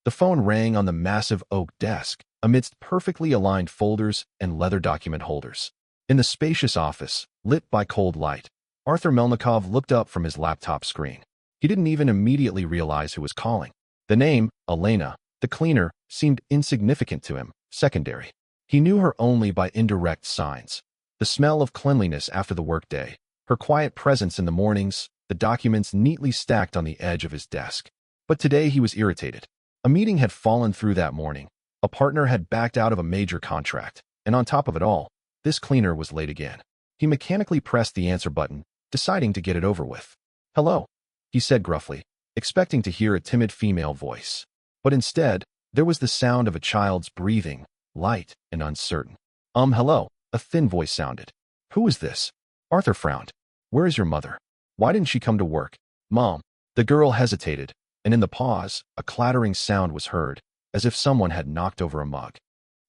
The phone rang on the massive oak desk, amidst perfectly aligned folders and leather document holders. In the spacious office, lit by cold light, Arthur Melnikov looked up from his laptop screen. He didn't even immediately realize who was calling. The name, Elena, the cleaner, seemed insignificant to him, secondary. He knew her only by indirect signs. The smell of cleanliness after the workday, her quiet presence in the mornings, the documents neatly stacked on the edge of his desk. But today he was irritated. A meeting had fallen through that morning. A partner had backed out of a major contract. And on top of it all, this cleaner was late again. He mechanically pressed the answer button, deciding to get it over with. "Hello," he said gruffly, expecting to hear a timid female voice. But instead, there was the sound of a child's breathing, light and uncertain. Hello," a thin voice sounded. "Who is this?" Arthur frowned. "Where is your mother? Why didn't she come to work?" "Mom." The girl hesitated, and in the pause, a clattering sound was heard, as if someone had knocked over a mug.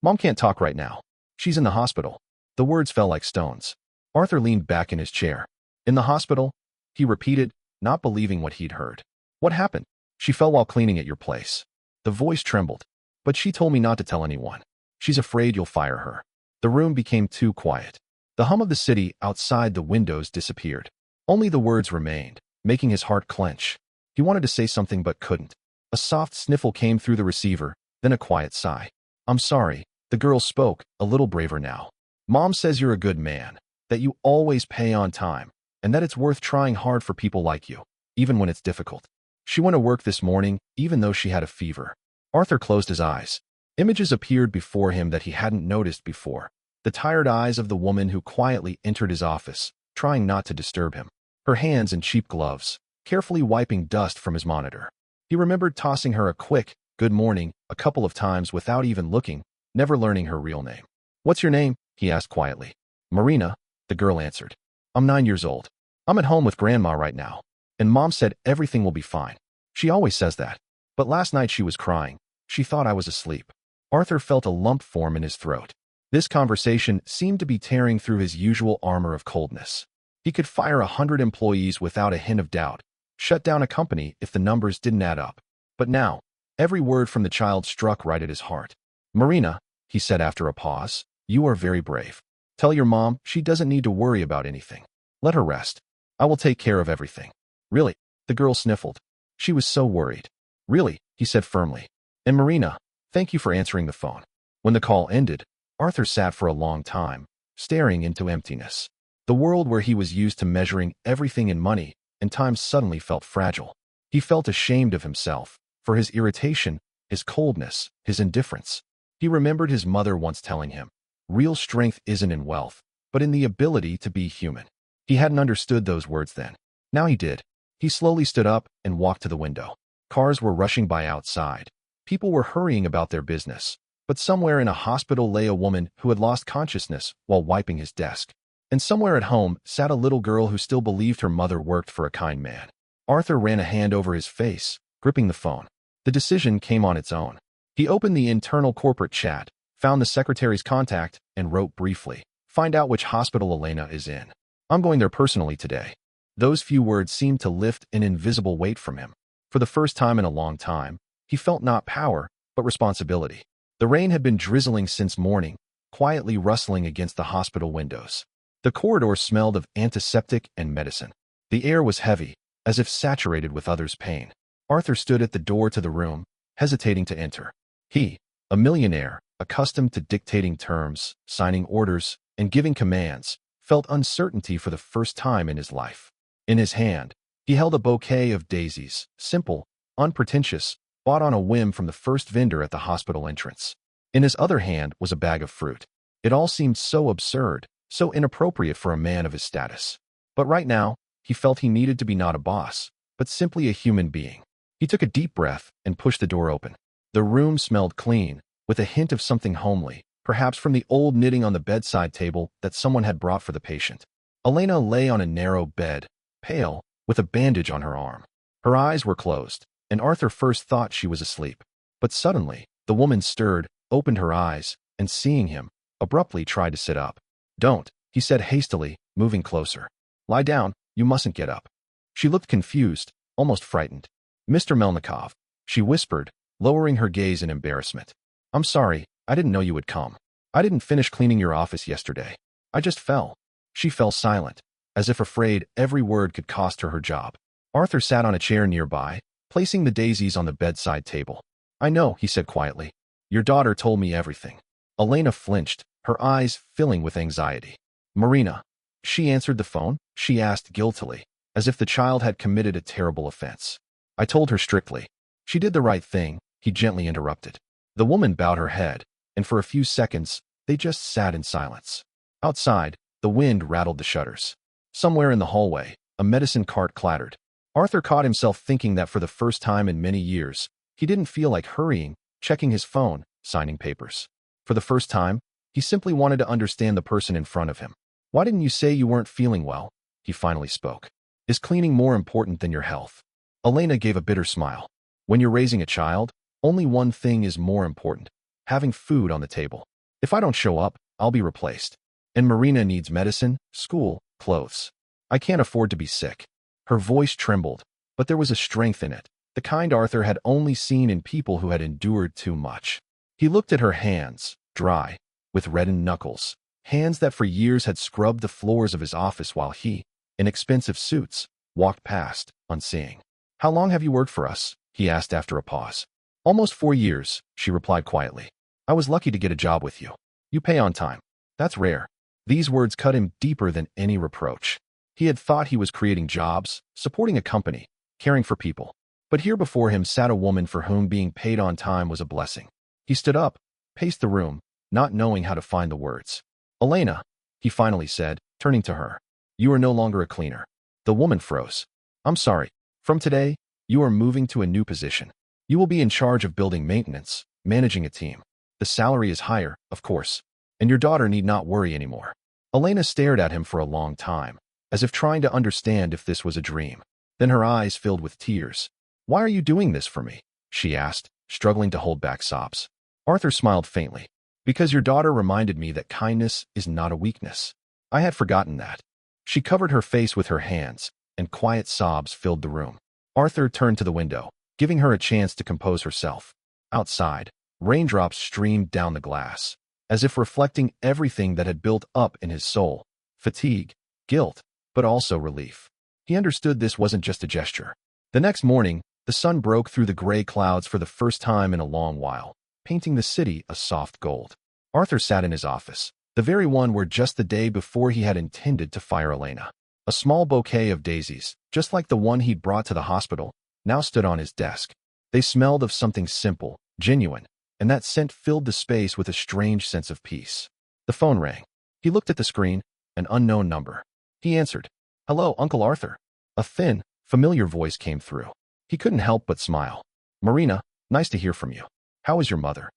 "Mom can't talk right now. She's in the hospital." The words fell like stones. Arthur leaned back in his chair. "In the hospital?" he repeated, not believing what he'd heard. "What happened?" "She fell while cleaning at your place." The voice trembled. "But she told me not to tell anyone. She's afraid you'll fire her." The room became too quiet. The hum of the city outside the windows disappeared. Only the words remained, making his heart clench. He wanted to say something but couldn't. A soft sniffle came through the receiver, then a quiet sigh. "I'm sorry," the girl spoke, a little braver now. "Mom says you're a good man, that you always pay on time, and that it's worth trying hard for people like you, even when it's difficult. She went to work this morning, even though she had a fever." Arthur closed his eyes. Images appeared before him that he hadn't noticed before. The tired eyes of the woman who quietly entered his office, trying not to disturb him. Her hands in cheap gloves, carefully wiping dust from his monitor. He remembered tossing her a quick, "good morning," a couple of times without even looking, never learning her real name. "What's your name?" he asked quietly. "Marina," the girl answered. "I'm 9 years old. I'm at home with Grandma right now. And Mom said everything will be fine. She always says that. But last night she was crying. She thought I was asleep." Arthur felt a lump form in his throat. This conversation seemed to be tearing through his usual armor of coldness. He could fire 100 employees without a hint of doubt, shut down a company if the numbers didn't add up. But now, every word from the child struck right at his heart. "Marina," he said after a pause, "you are very brave. Tell your mom she doesn't need to worry about anything. Let her rest. I will take care of everything." "Really?" the girl sniffled. She was so worried. "Really," he said firmly. "And Marina, thank you for answering the phone." When the call ended, Arthur sat for a long time, staring into emptiness. The world where he was used to measuring everything in money and time suddenly felt fragile. He felt ashamed of himself, for his irritation, his coldness, his indifference. He remembered his mother once telling him, "Real strength isn't in wealth, but in the ability to be human." He hadn't understood those words then. Now he did. He slowly stood up and walked to the window. Cars were rushing by outside. People were hurrying about their business. But somewhere in a hospital lay a woman who had lost consciousness while wiping his desk. And somewhere at home sat a little girl who still believed her mother worked for a kind man. Arthur ran a hand over his face, gripping the phone. The decision came on its own. He opened the internal corporate chat, found the secretary's contact, and wrote briefly, "Find out which hospital Elena is in. I'm going there personally today." Those few words seemed to lift an invisible weight from him. For the first time in a long time, he felt not power, but responsibility. The rain had been drizzling since morning, quietly rustling against the hospital windows. The corridor smelled of antiseptic and medicine. The air was heavy, as if saturated with others' pain. Arthur stood at the door to the room, hesitating to enter. He, a millionaire, accustomed to dictating terms, signing orders, and giving commands, felt uncertainty for the first time in his life. In his hand, he held a bouquet of daisies, simple, unpretentious, bought on a whim from the first vendor at the hospital entrance. In his other hand was a bag of fruit. It all seemed so absurd, so inappropriate for a man of his status. But right now, he felt he needed to be not a boss, but simply a human being. He took a deep breath and pushed the door open. The room smelled clean, with a hint of something homely, perhaps from the old knitting on the bedside table that someone had brought for the patient. Elena lay on a narrow bed, pale, with a bandage on her arm. Her eyes were closed, and Arthur first thought she was asleep. But suddenly, the woman stirred, opened her eyes, and seeing him, abruptly tried to sit up. "Don't," he said hastily, moving closer. "Lie down, you mustn't get up." She looked confused, almost frightened. "Mr. Melnikov," she whispered, lowering her gaze in embarrassment. I'm sorry, I didn't know you would come. I didn't finish cleaning your office yesterday. I just fell. She fell silent, as if afraid every word could cost her her job. Arthur sat on a chair nearby, placing the daisies on the bedside table. I know, he said quietly. Your daughter told me everything. Elena flinched, her eyes filling with anxiety. Marina. She answered the phone, she asked guiltily, as if the child had committed a terrible offense. I told her strictly. She did the right thing, he gently interrupted. The woman bowed her head, and for a few seconds, they just sat in silence. Outside, the wind rattled the shutters. Somewhere in the hallway, a medicine cart clattered. Arthur caught himself thinking that for the first time in many years, he didn't feel like hurrying, checking his phone, signing papers. For the first time, he simply wanted to understand the person in front of him. Why didn't you say you weren't feeling well? He finally spoke. Is cleaning more important than your health? Elena gave a bitter smile. When you're raising a child, only one thing is more important. Having food on the table. If I don't show up, I'll be replaced. And Marina needs medicine, school, clothes. I can't afford to be sick. Her voice trembled, but there was a strength in it, the kind Arthur had only seen in people who had endured too much. He looked at her hands, dry, with reddened knuckles, hands that for years had scrubbed the floors of his office while he, in expensive suits, walked past, unseeing. How long have you worked for us? He asked after a pause. Almost 4 years, she replied quietly. I was lucky to get a job with you. You pay on time. That's rare. These words cut him deeper than any reproach. He had thought he was creating jobs, supporting a company, caring for people. But here before him sat a woman for whom being paid on time was a blessing. He stood up, paced the room, not knowing how to find the words. Elena, he finally said, turning to her. You are no longer a cleaner. The woman froze. I'm sorry. From today, you are moving to a new position. You will be in charge of building maintenance, managing a team. The salary is higher, of course, and your daughter need not worry anymore. Elena stared at him for a long time, as if trying to understand if this was a dream. Then her eyes filled with tears. Why are you doing this for me? She asked, struggling to hold back sobs. Arthur smiled faintly. Because your daughter reminded me that kindness is not a weakness. I had forgotten that. She covered her face with her hands, and quiet sobs filled the room. Arthur turned to the window, giving her a chance to compose herself. Outside, raindrops streamed down the glass, as if reflecting everything that had built up in his soul. Fatigue, guilt, but also relief. He understood this wasn't just a gesture. The next morning, the sun broke through the gray clouds for the first time in a long while, painting the city a soft gold. Arthur sat in his office, the very one where just the day before he had intended to fire Elena. A small bouquet of daisies, just like the one he'd brought to the hospital, now stood on his desk. They smelled of something simple, genuine, and that scent filled the space with a strange sense of peace. The phone rang. He looked at the screen, an unknown number. He answered. Hello, Uncle Arthur. A thin, familiar voice came through. He couldn't help but smile. Marina, nice to hear from you. How is your mother?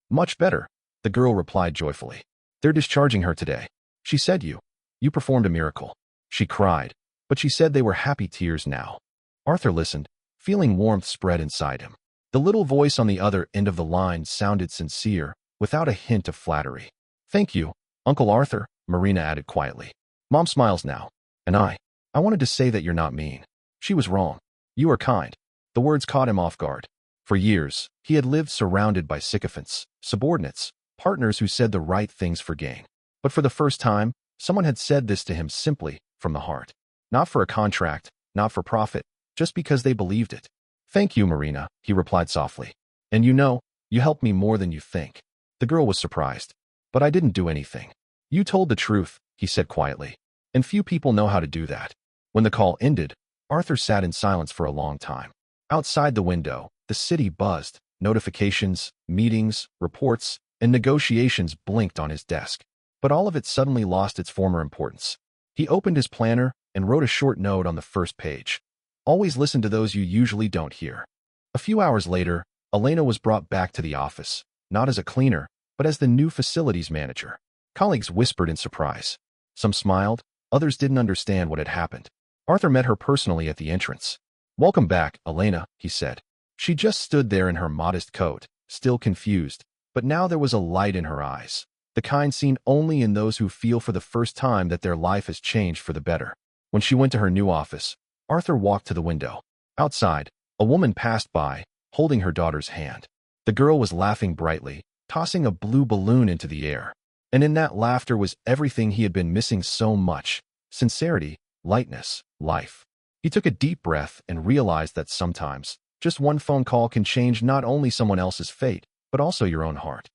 Much better, the girl replied joyfully. They're discharging her today. She said you performed a miracle. She cried, but she said they were happy tears now. Arthur listened, feeling warmth spread inside him. The little voice on the other end of the line sounded sincere, without a hint of flattery. Thank you, Uncle Arthur, Marina added quietly. Mom smiles now. And I wanted to say that you're not mean. She was wrong. You are kind. The words caught him off guard. For years, he had lived surrounded by sycophants, subordinates, partners who said the right things for gain. But for the first time, someone had said this to him simply, from the heart. Not for a contract, not for profit, just because they believed it. Thank you, Marina, he replied softly. And you helped me more than you think. The girl was surprised. But I didn't do anything. You told the truth, he said quietly. And few people know how to do that. When the call ended, Arthur sat in silence for a long time. Outside the window, the city buzzed. Notifications, meetings, reports, and negotiations blinked on his desk. But all of it suddenly lost its former importance. He opened his planner and wrote a short note on the first page. Always listen to those you usually don't hear. A few hours later, Elena was brought back to the office, not as a cleaner, but as the new facilities manager. Colleagues whispered in surprise. Some smiled, others didn't understand what had happened. Arthur met her personally at the entrance. Welcome back, Elena, he said. She just stood there in her modest coat, still confused, but now there was a light in her eyes. The kind seen only in those who feel for the first time that their life has changed for the better. When she went to her new office, Arthur walked to the window. Outside, a woman passed by, holding her daughter's hand. The girl was laughing brightly, tossing a blue balloon into the air. And in that laughter was everything he had been missing so much: sincerity, lightness, life. He took a deep breath and realized that sometimes, just one phone call can change not only someone else's fate, but also your own heart.